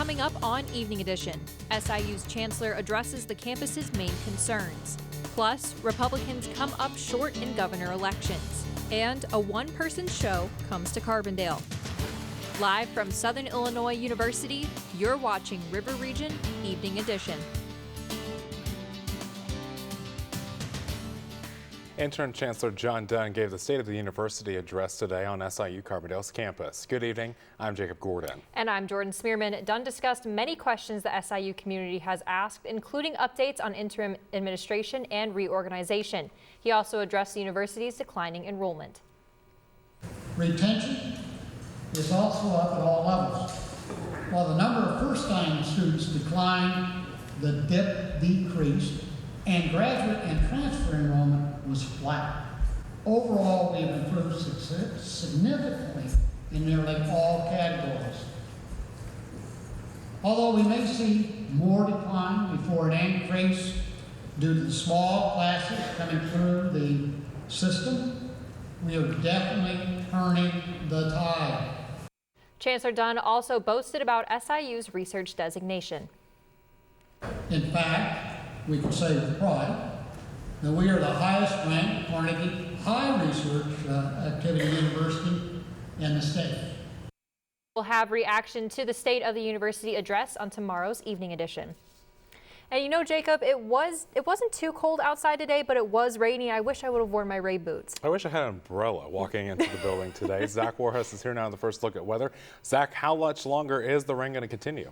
coming up on Evening Edition. SIU's chancellor addresses the campus's main concerns. Plus, Republicans come up short in governor elections. And a one-person show comes to Carbondale. Live from Southern Illinois University, you're watching River Region Evening Edition. Interim Chancellor John Dunn gave the State of the University address today on SIU Carbondale's campus. Good evening, I'm Jacob Gordon. And I'm Jordan Smearman. Dunn discussed many questions the SIU community has asked, including updates on interim administration and reorganization. He also addressed the university's declining enrollment. Retention is also up at all levels. While the number of first-time students declined, the dip decreased, and graduate and transfer enrollment was flat. Overall, we have improved significantly in nearly all categories. Although we may see more decline before an increase due to the small classes coming through the system, we are definitely turning the tide. Chancellor Dunn also boasted about SIU's research designation. In fact, we can say with pride that we are the highest ranked Carnegie High Research Activity University in the state. We'll have reaction to the State of the University address on tomorrow's Evening Edition. And you know, Jacob, it wasn't too cold outside today, but it was rainy. I wish I would have worn my rain boots. I wish I had an umbrella walking into the building today. Zach Warhus is here now in the first look at weather. Zach, how much longer is the rain going to continue?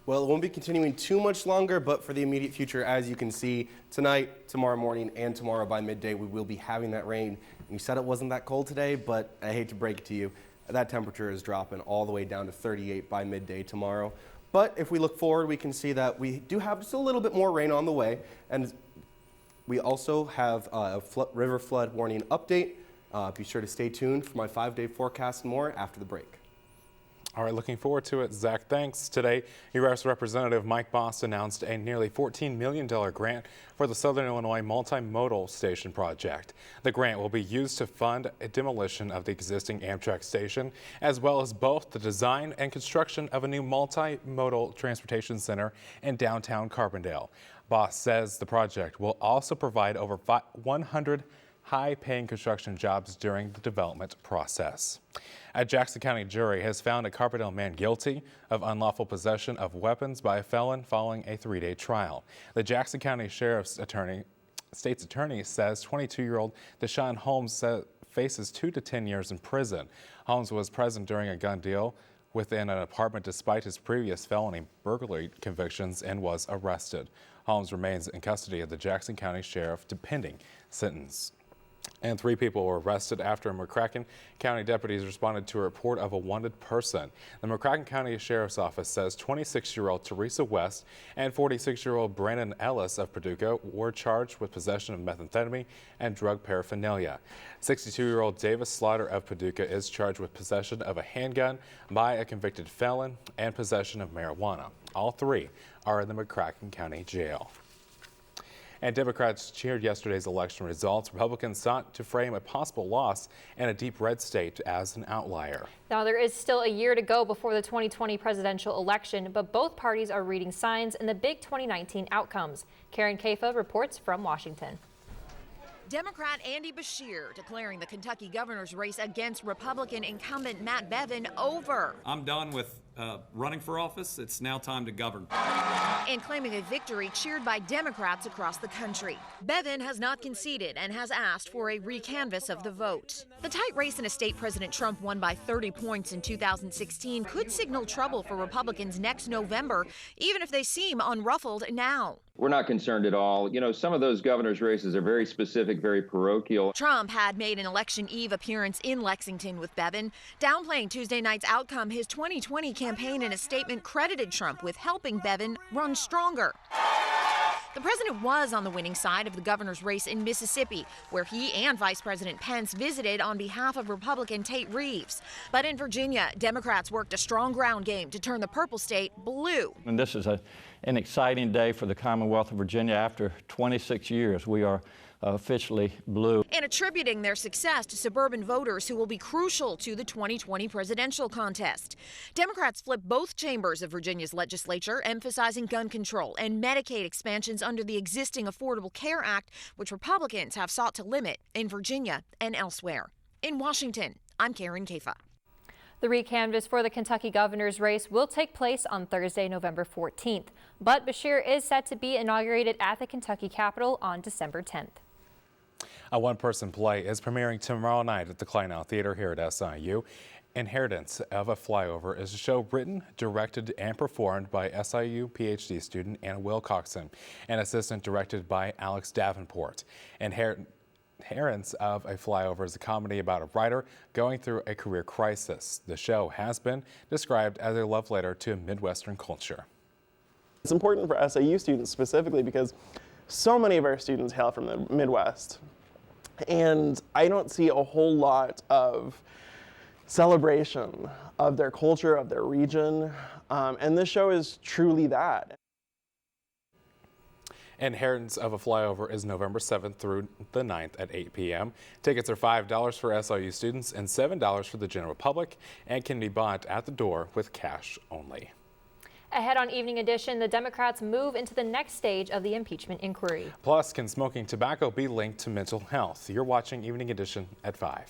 Well, it won't be continuing too much longer, but for the immediate future, as you can see, tonight, tomorrow morning, and tomorrow by midday, we will be having that rain. And you said it wasn't that cold today, but I hate to break it to you, that temperature is dropping all the way down to 38 by midday tomorrow. But if we look forward, we can see that we do have just a little bit more rain on the way, and we also have a river flood warning update. Be sure to stay tuned for my 5-day forecast and more after the break. All right, looking forward to it. Zach, thanks. Today, U.S. Representative Mike Bost announced a nearly $14 million grant for the Southern Illinois Multimodal Station project. The grant will be used to fund a demolition of the existing Amtrak station, as well as both the design and construction of a new multimodal transportation center in downtown Carbondale. Bost says the project will also provide over 100 high-paying construction jobs during the development process. A Jackson County jury has found a Carbondale man guilty of unlawful possession of weapons by a felon following a 3-day trial. The Jackson County Sheriff's State's Attorney says 22-year-old Deshaun Holmes faces 2 to 10 years in prison. Holmes was present during a gun deal within an apartment despite his previous felony burglary convictions and was arrested. Holmes remains in custody of the Jackson County Sheriff pending sentence. And 3 people were arrested after McCracken County deputies responded to a report of a wanted person. The McCracken County Sheriff's Office says 26-year-old Teresa West and 46-year-old Brandon Ellis of Paducah were charged with possession of methamphetamine and drug paraphernalia. 62-year-old Davis Slaughter of Paducah is charged with possession of a handgun by a convicted felon and possession of marijuana. All 3 are in the McCracken County Jail. And Democrats cheered yesterday's election results. Republicans sought to frame a possible loss in a deep red state as an outlier. Now, there is still a year to go before the 2020 presidential election, but both parties are reading signs in the big 2019 outcomes. Karen Caifa reports from Washington. Democrat Andy Beshear declaring the Kentucky governor's race against Republican incumbent Matt Bevin over. I'm done with running for office. It's now time to govern. And claiming a victory cheered by Democrats across the country. Bevin has not conceded and has asked for a recanvass of the vote. The tight race in a state President Trump won by 30 points in 2016 could signal trouble for Republicans next November, even if they seem unruffled now. We're not concerned at all. You know, some of those governor's races are very specific, very parochial. Trump had made an election eve appearance in Lexington with Bevin. Downplaying Tuesday night's outcome, his 2020 campaign in a statement credited Trump with helping Bevin run stronger. The president was on the winning side of the governor's race in Mississippi, where he and Vice President Pence visited on behalf of Republican Tate Reeves. But in Virginia, Democrats worked a strong ground game to turn the purple state blue. And this is an exciting day for the Commonwealth of Virginia. After 26 years, we are officially blue. And attributing their success to suburban voters who will be crucial to the 2020 presidential contest. Democrats flipped both chambers of Virginia's legislature, emphasizing gun control and Medicaid expansions under the existing Affordable Care Act, which Republicans have sought to limit in Virginia and elsewhere. In Washington, I'm Karen Kafa. The recanvass for the Kentucky governor's race will take place on Thursday, November 14th, but Beshear is set to be inaugurated at the Kentucky Capitol on December 10th. A one-person play is premiering tomorrow night at the Kleinau Theater here at SIU. Inheritance of a Flyover is a show written, directed, and performed by SIU PhD student Anna Wilcoxon and assistant directed by Alex Davenport. Inheritance of a Flyover is a comedy about a writer going through a career crisis. The show has been described as a love letter to Midwestern culture. It's important for SIU students specifically because so many of our students hail from the Midwest. And I don't see a whole lot of celebration of their culture, of their region. And this show is truly that. Inheritance of a Flyover is November 7th through the 9th at 8 p.m. Tickets are $5 for SIU students and $7 for the general public and can be bought at the door with cash only. Ahead on Evening Edition, the Democrats move into the next stage of the impeachment inquiry. Plus, can smoking tobacco be linked to mental health? You're watching Evening Edition at 5.